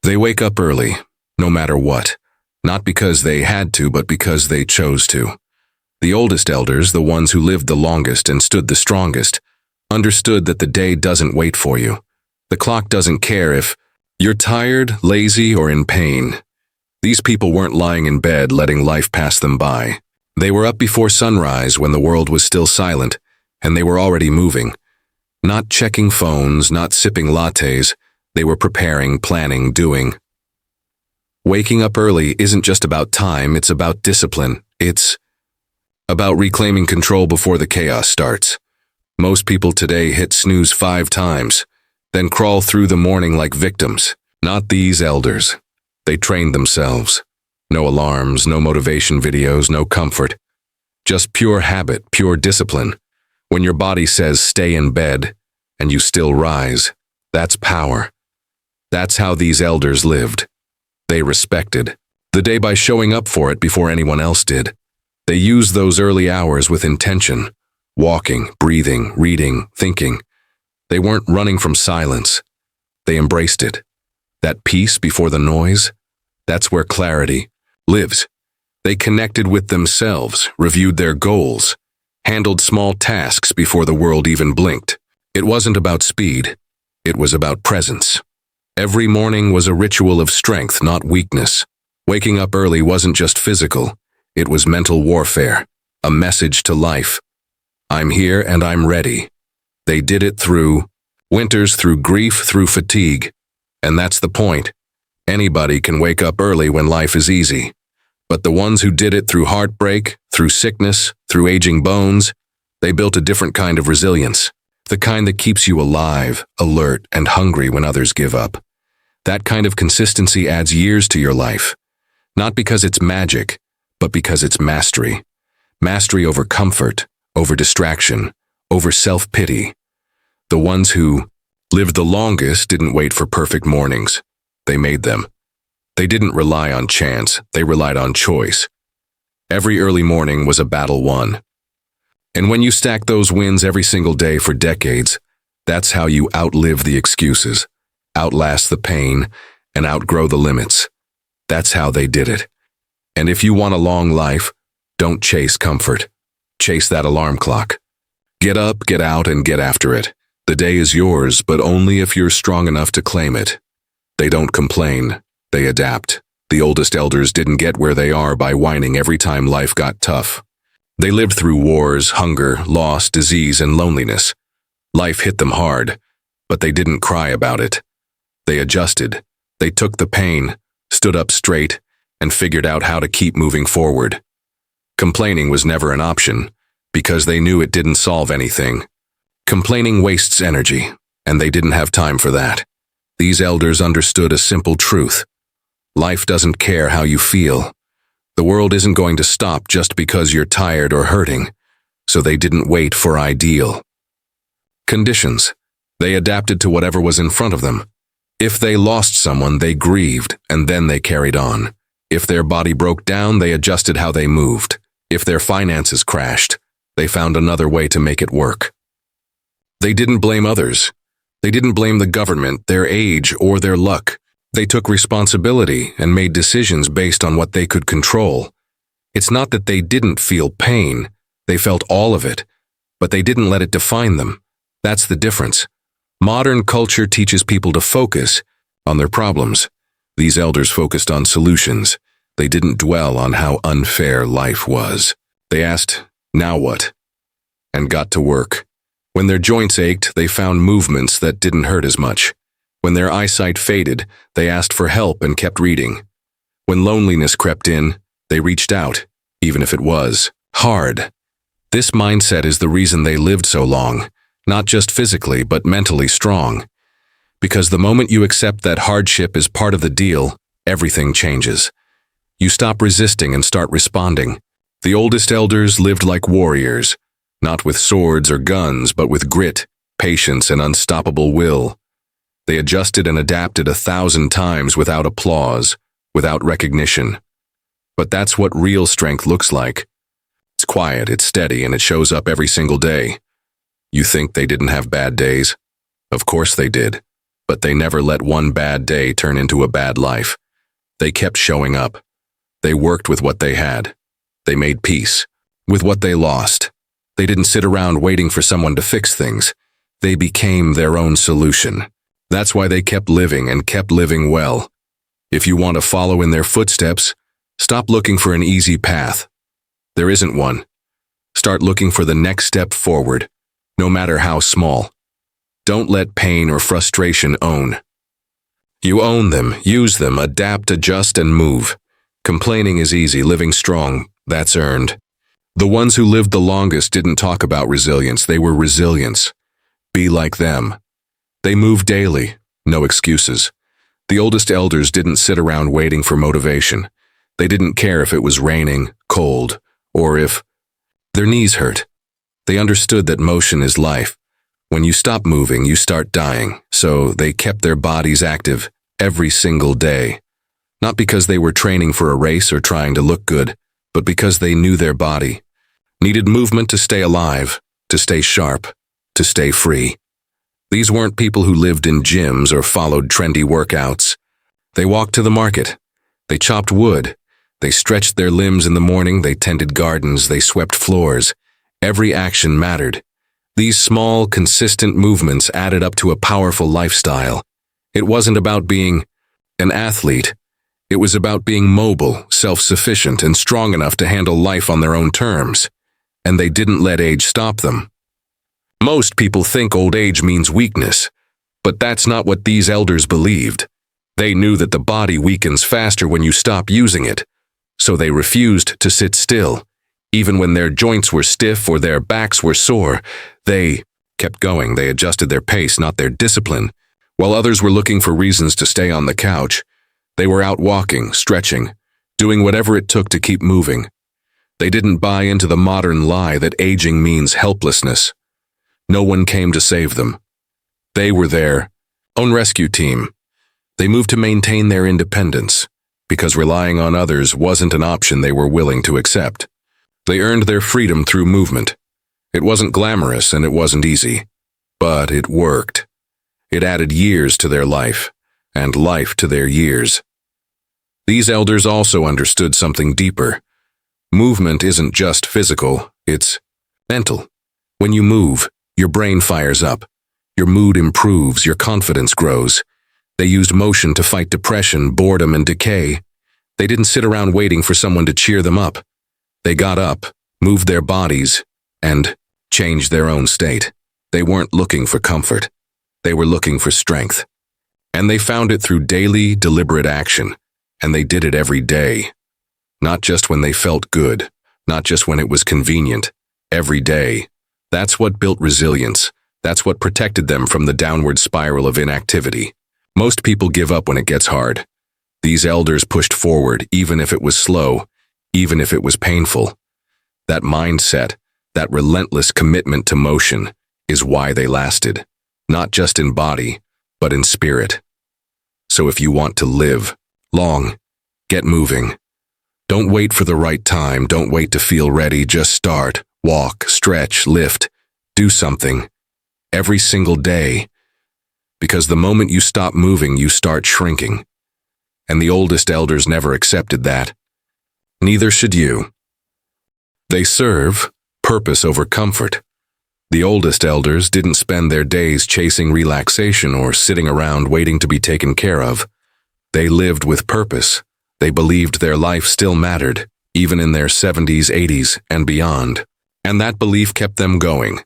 They wake up early, no matter what. Not because they had to, but because they chose to. The oldest elders, the ones who lived the longest and stood the strongest, understood that the day doesn't wait for you. The clock doesn't care if you're tired, lazy, or in pain. These people weren't lying in bed letting life pass them by. They were up before sunrise when the world was still silent, and they were already moving. Not checking phones, not sipping lattes. They were preparing, planning, doing. Waking up early isn't just about time, it's about discipline. It's about reclaiming control before the chaos starts. Most people today hit snooze 5 times, then crawl through the morning like victims. Not these elders. They trained themselves. No alarms, no motivation videos, no comfort. Just pure habit, pure discipline. When your body says stay in bed, and you still rise, that's power. That's how these elders lived. They respected the day by showing up for it before anyone else did. They used those early hours with intention, walking, breathing, reading, thinking. They weren't running from silence. They embraced it. That peace before the noise, that's where clarity lives. They connected with themselves, reviewed their goals, handled small tasks before the world even blinked. It wasn't about speed. It was about presence. Every morning was a ritual of strength, not weakness. Waking up early wasn't just physical. It was mental warfare, a message to life. I'm here and I'm ready. They did it through winters, through grief, through fatigue. And that's the point. Anybody can wake up early when life is easy. But the ones who did it through heartbreak, through sickness, through aging bones, they built a different kind of resilience. The kind that keeps you alive, alert, and hungry when others give up. That kind of consistency adds years to your life. Not because it's magic, but because it's mastery. Mastery over comfort, over distraction, over self-pity. The ones who lived the longest didn't wait for perfect mornings. They made them. They didn't rely on chance, they relied on choice. Every early morning was a battle won. And when you stack those wins every single day for decades, that's how you outlive the excuses, outlast the pain, and outgrow the limits. That's how they did it. And if you want a long life, don't chase comfort. Chase that alarm clock. Get up, get out, and get after it. The day is yours, but only if you're strong enough to claim it. They don't complain. They adapt. The oldest elders didn't get where they are by whining every time life got tough. They lived through wars, hunger, loss, disease, and loneliness. Life hit them hard, but they didn't cry about it. They adjusted. They took the pain, stood up straight, and figured out how to keep moving forward. Complaining was never an option, because they knew it didn't solve anything. Complaining wastes energy, and they didn't have time for that. These elders understood a simple truth. Life doesn't care how you feel. The world isn't going to stop just because you're tired or hurting, so they didn't wait for ideal conditions. They adapted to whatever was in front of them. If they lost someone, they grieved, and then they carried on. If their body broke down, they adjusted how they moved. If their finances crashed, they found another way to make it work. They didn't blame others. They didn't blame the government, their age, or their luck. They took responsibility and made decisions based on what they could control. It's not that they didn't feel pain. They felt all of it, but they didn't let it define them. That's the difference. Modern culture teaches people to focus on their problems. These elders focused on solutions. They didn't dwell on how unfair life was. They asked, "Now what?" and got to work. When their joints ached, they found movements that didn't hurt as much. When their eyesight faded, they asked for help and kept reading. When loneliness crept in, they reached out, even if it was hard. This mindset is the reason they lived so long, not just physically, but mentally strong. Because the moment you accept that hardship is part of the deal, everything changes. You stop resisting and start responding. The oldest elders lived like warriors, not with swords or guns, but with grit, patience, and unstoppable will. They adjusted and adapted 1,000 times without applause, without recognition. But that's what real strength looks like. It's quiet, it's steady, and it shows up every single day. You think they didn't have bad days? Of course they did. but they never let one bad day turn into a bad life. They kept showing up. They worked with what they had. They made peace with what they lost. They didn't sit around waiting for someone to fix things. They became their own solution. That's why they kept living and kept living well. If you want to follow in their footsteps, stop looking for an easy path. There isn't one. Start looking for the next step forward, no matter how small. Don't let pain or frustration own. You own them, use them, adapt, adjust, and move. Complaining is easy, living strong, that's earned. The ones who lived the longest didn't talk about resilience, they were resilience. Be like them. They moved daily, no excuses. The oldest elders didn't sit around waiting for motivation. They didn't care if it was raining, cold, or if their knees hurt. They understood that motion is life. When you stop moving, you start dying, so they kept their bodies active every single day. Not because they were training for a race or trying to look good, but because they knew their body needed movement to stay alive, to stay sharp, to stay free. These weren't people who lived in gyms or followed trendy workouts. They walked to the market. They chopped wood. They stretched their limbs in the morning. They tended gardens. They swept floors. Every action mattered. These small, consistent movements added up to a powerful lifestyle. It wasn't about being an athlete. It was about being mobile, self-sufficient, and strong enough to handle life on their own terms. And they didn't let age stop them. Most people think old age means weakness, but that's not what these elders believed. They knew that the body weakens faster when you stop using it, so they refused to sit still. Even when their joints were stiff or their backs were sore, they kept going. They adjusted their pace, not their discipline. While others were looking for reasons to stay on the couch, they were out walking, stretching, doing whatever it took to keep moving. They didn't buy into the modern lie that aging means helplessness. No one came to save them. They were their own rescue team. They moved to maintain their independence, because relying on others wasn't an option they were willing to accept. They earned their freedom through movement. It wasn't glamorous and it wasn't easy, but it worked. It added years to their life, and life to their years. These elders also understood something deeper. Movement isn't just physical, it's mental. When you move, your brain fires up. Your mood improves, your confidence grows. They used motion to fight depression, boredom, and decay. They didn't sit around waiting for someone to cheer them up. They got up, moved their bodies, and changed their own state. They weren't looking for comfort. They were looking for strength. And they found it through daily, deliberate action. And they did it every day. Not just when they felt good, not just when it was convenient. Every day. That's what built resilience. That's what protected them from the downward spiral of inactivity. Most people give up when it gets hard. These elders pushed forward, even if it was slow, even if it was painful. That mindset, that relentless commitment to motion, is why they lasted. Not just in body, but in spirit. So if you want to live long, get moving. Don't wait for the right time. Don't wait to feel ready. Just start. Walk, stretch, lift. Do something. Every single day. Because the moment you stop moving, you start shrinking. And the oldest elders never accepted that. Neither should you. They serve purpose over comfort. The oldest elders didn't spend their days chasing relaxation or sitting around waiting to be taken care of. They lived with purpose. They believed their life still mattered, even in their 70s, 80s, and beyond. And that belief kept them going.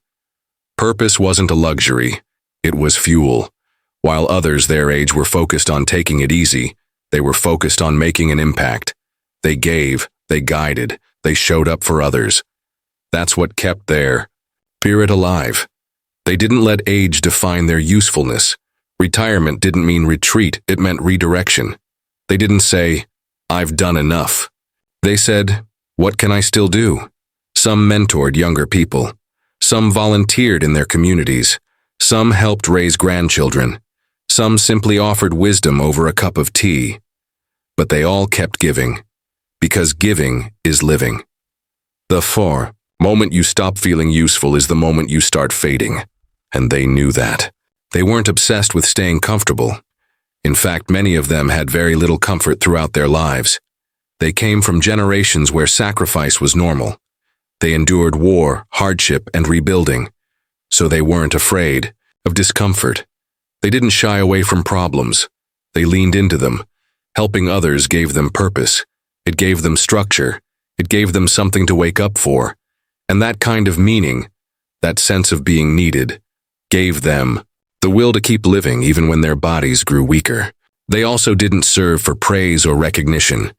Purpose wasn't a luxury. It was fuel. While others their age were focused on taking it easy, they were focused on making an impact. They gave, they guided, they showed up for others. That's what kept their spirit alive. They didn't let age define their usefulness. Retirement didn't mean retreat, it meant redirection. They didn't say, "I've done enough." They said, "What can I still do?" Some mentored younger people. Some volunteered in their communities. Some helped raise grandchildren. Some simply offered wisdom over a cup of tea. But they all kept giving, because giving is living. The moment you stop feeling useful is the moment you start fading, and they knew that. They weren't obsessed with staying comfortable. In fact, many of them had very little comfort throughout their lives. They came from generations where sacrifice was normal. They endured war, hardship, and rebuilding, so they weren't afraid of discomfort. They didn't shy away from problems. They leaned into them. Helping others gave them purpose. It gave them structure. It gave them something to wake up for. And that kind of meaning, that sense of being needed, gave them the will to keep living even when their bodies grew weaker. They also didn't serve for praise or recognition.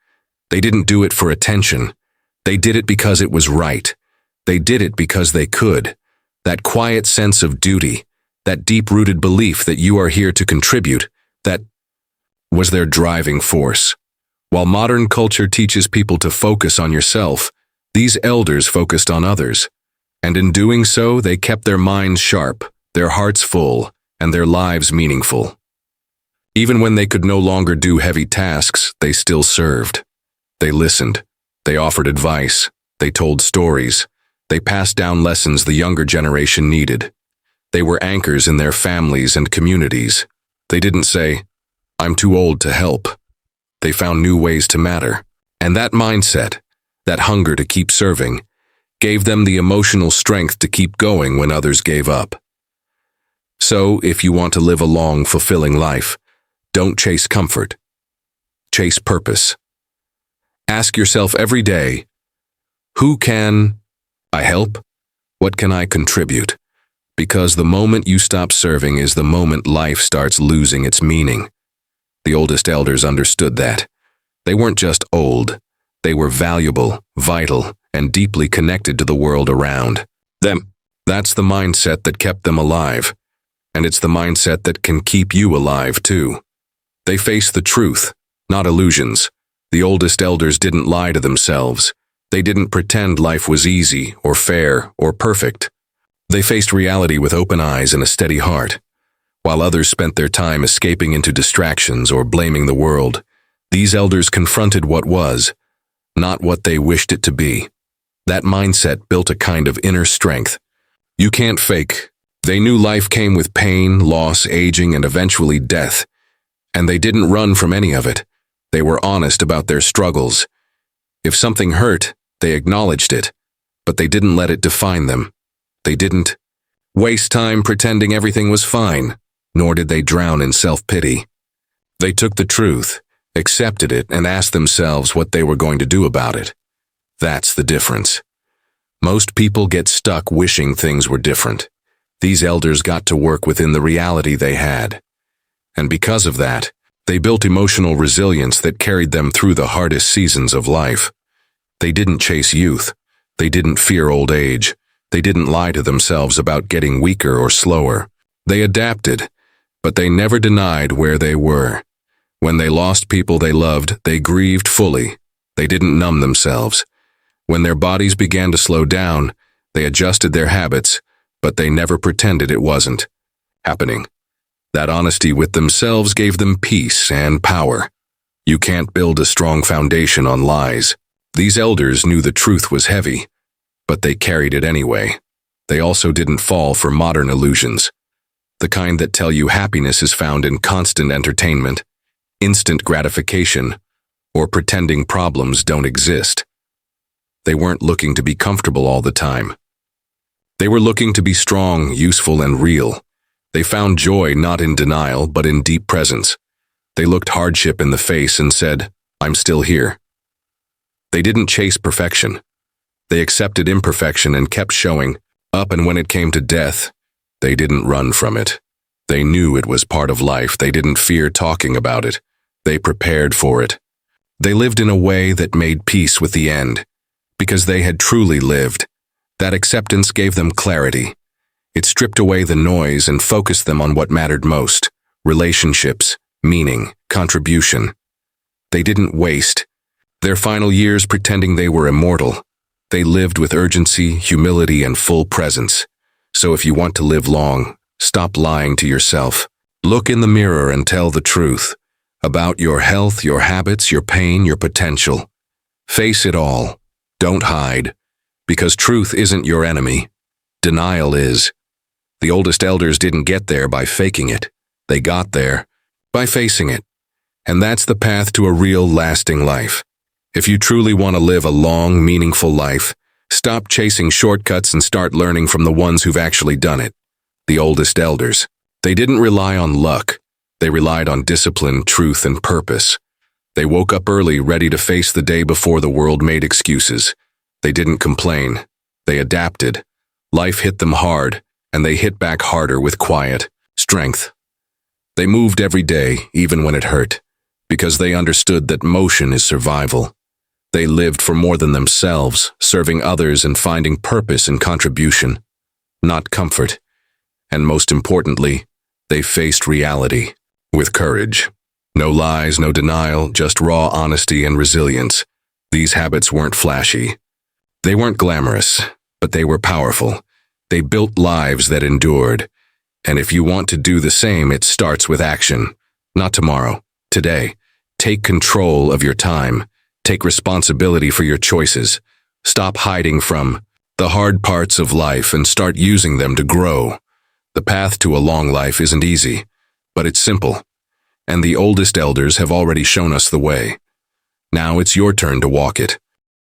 They didn't do it for attention. They did it because it was right. They did it because they could. That quiet sense of duty, that deep-rooted belief that you are here to contribute, that was their driving force. While modern culture teaches people to focus on yourself, these elders focused on others. And in doing so, they kept their minds sharp, their hearts full, and their lives meaningful. Even when they could no longer do heavy tasks, they still served. They listened. They offered advice. They told stories. They passed down lessons the younger generation needed. They were anchors in their families and communities. They didn't say, "I'm too old to help." They found new ways to matter. And that mindset, that hunger to keep serving, gave them the emotional strength to keep going when others gave up. So, if you want to live a long, fulfilling life, don't chase comfort. Chase purpose. Ask yourself every day, who can I help? What can I contribute? Because the moment you stop serving is the moment life starts losing its meaning. The oldest elders understood that. They weren't just old. They were valuable, vital, and deeply connected to the world around them. That's the mindset that kept them alive. And it's the mindset that can keep you alive too. They faced the truth, not illusions. The oldest elders didn't lie to themselves. They didn't pretend life was easy or fair or perfect. They faced reality with open eyes and a steady heart. While others spent their time escaping into distractions or blaming the world, these elders confronted what was, not what they wished it to be. That mindset built a kind of inner strength. You can't fake. They knew life came with pain, loss, aging, and eventually death. And they didn't run from any of it. They were honest about their struggles. If something hurt, they acknowledged it. But they didn't let it define them. They didn't waste time pretending everything was fine, nor did they drown in self-pity. They took the truth, accepted it, and asked themselves what they were going to do about it. That's the difference. Most people get stuck wishing things were different. These elders got to work within the reality they had. And because of that, they built emotional resilience that carried them through the hardest seasons of life. They didn't chase youth. They didn't fear old age. They didn't lie to themselves about getting weaker or slower. They adapted, but they never denied where they were. When they lost people they loved, they grieved fully. They didn't numb themselves. When their bodies began to slow down, they adjusted their habits, but they never pretended it wasn't happening. That honesty with themselves gave them peace and power. You can't build a strong foundation on lies. These elders knew the truth was heavy, but they carried it anyway. They also didn't fall for modern illusions, the kind that tell you happiness is found in constant entertainment, instant gratification, or pretending problems don't exist. They weren't looking to be comfortable all the time. They were looking to be strong, useful, and real. They found joy not in denial, but in deep presence. They looked hardship in the face and said, "I'm still here." They didn't chase perfection. They accepted imperfection and kept showing up, and when it came to death, they didn't run from it. They knew it was part of life. They didn't fear talking about it. They prepared for it. They lived in a way that made peace with the end, because they had truly lived. That acceptance gave them clarity. It stripped away the noise and focused them on what mattered most: relationships, meaning, contribution. They didn't waste their final years pretending they were immortal. They lived with urgency, humility, and full presence. So if you want to live long, stop lying to yourself. Look in the mirror and tell the truth about your health, your habits, your pain, your potential. Face it all. Don't hide, because truth isn't your enemy. Denial is. The oldest elders didn't get there by faking it. They got there by facing it. And that's the path to a real, lasting life. If you truly want to live a long, meaningful life, stop chasing shortcuts and start learning from the ones who've actually done it. The oldest elders. They didn't rely on luck. They relied on discipline, truth, and purpose. They woke up early, ready to face the day before the world made excuses. They didn't complain. They adapted. Life hit them hard, and they hit back harder with quiet strength. They moved every day, even when it hurt, because they understood that motion is survival. They lived for more than themselves, serving others and finding purpose in contribution, not comfort. And most importantly, they faced reality with courage. No lies, no denial, just raw honesty and resilience. These habits weren't flashy. They weren't glamorous, but they were powerful. They built lives that endured. And if you want to do the same, it starts with action. Not tomorrow, today. Take control of your time. Take responsibility for your choices. Stop hiding from the hard parts of life and start using them to grow. The path to a long life isn't easy, but it's simple. And the oldest elders have already shown us the way. Now it's your turn to walk it.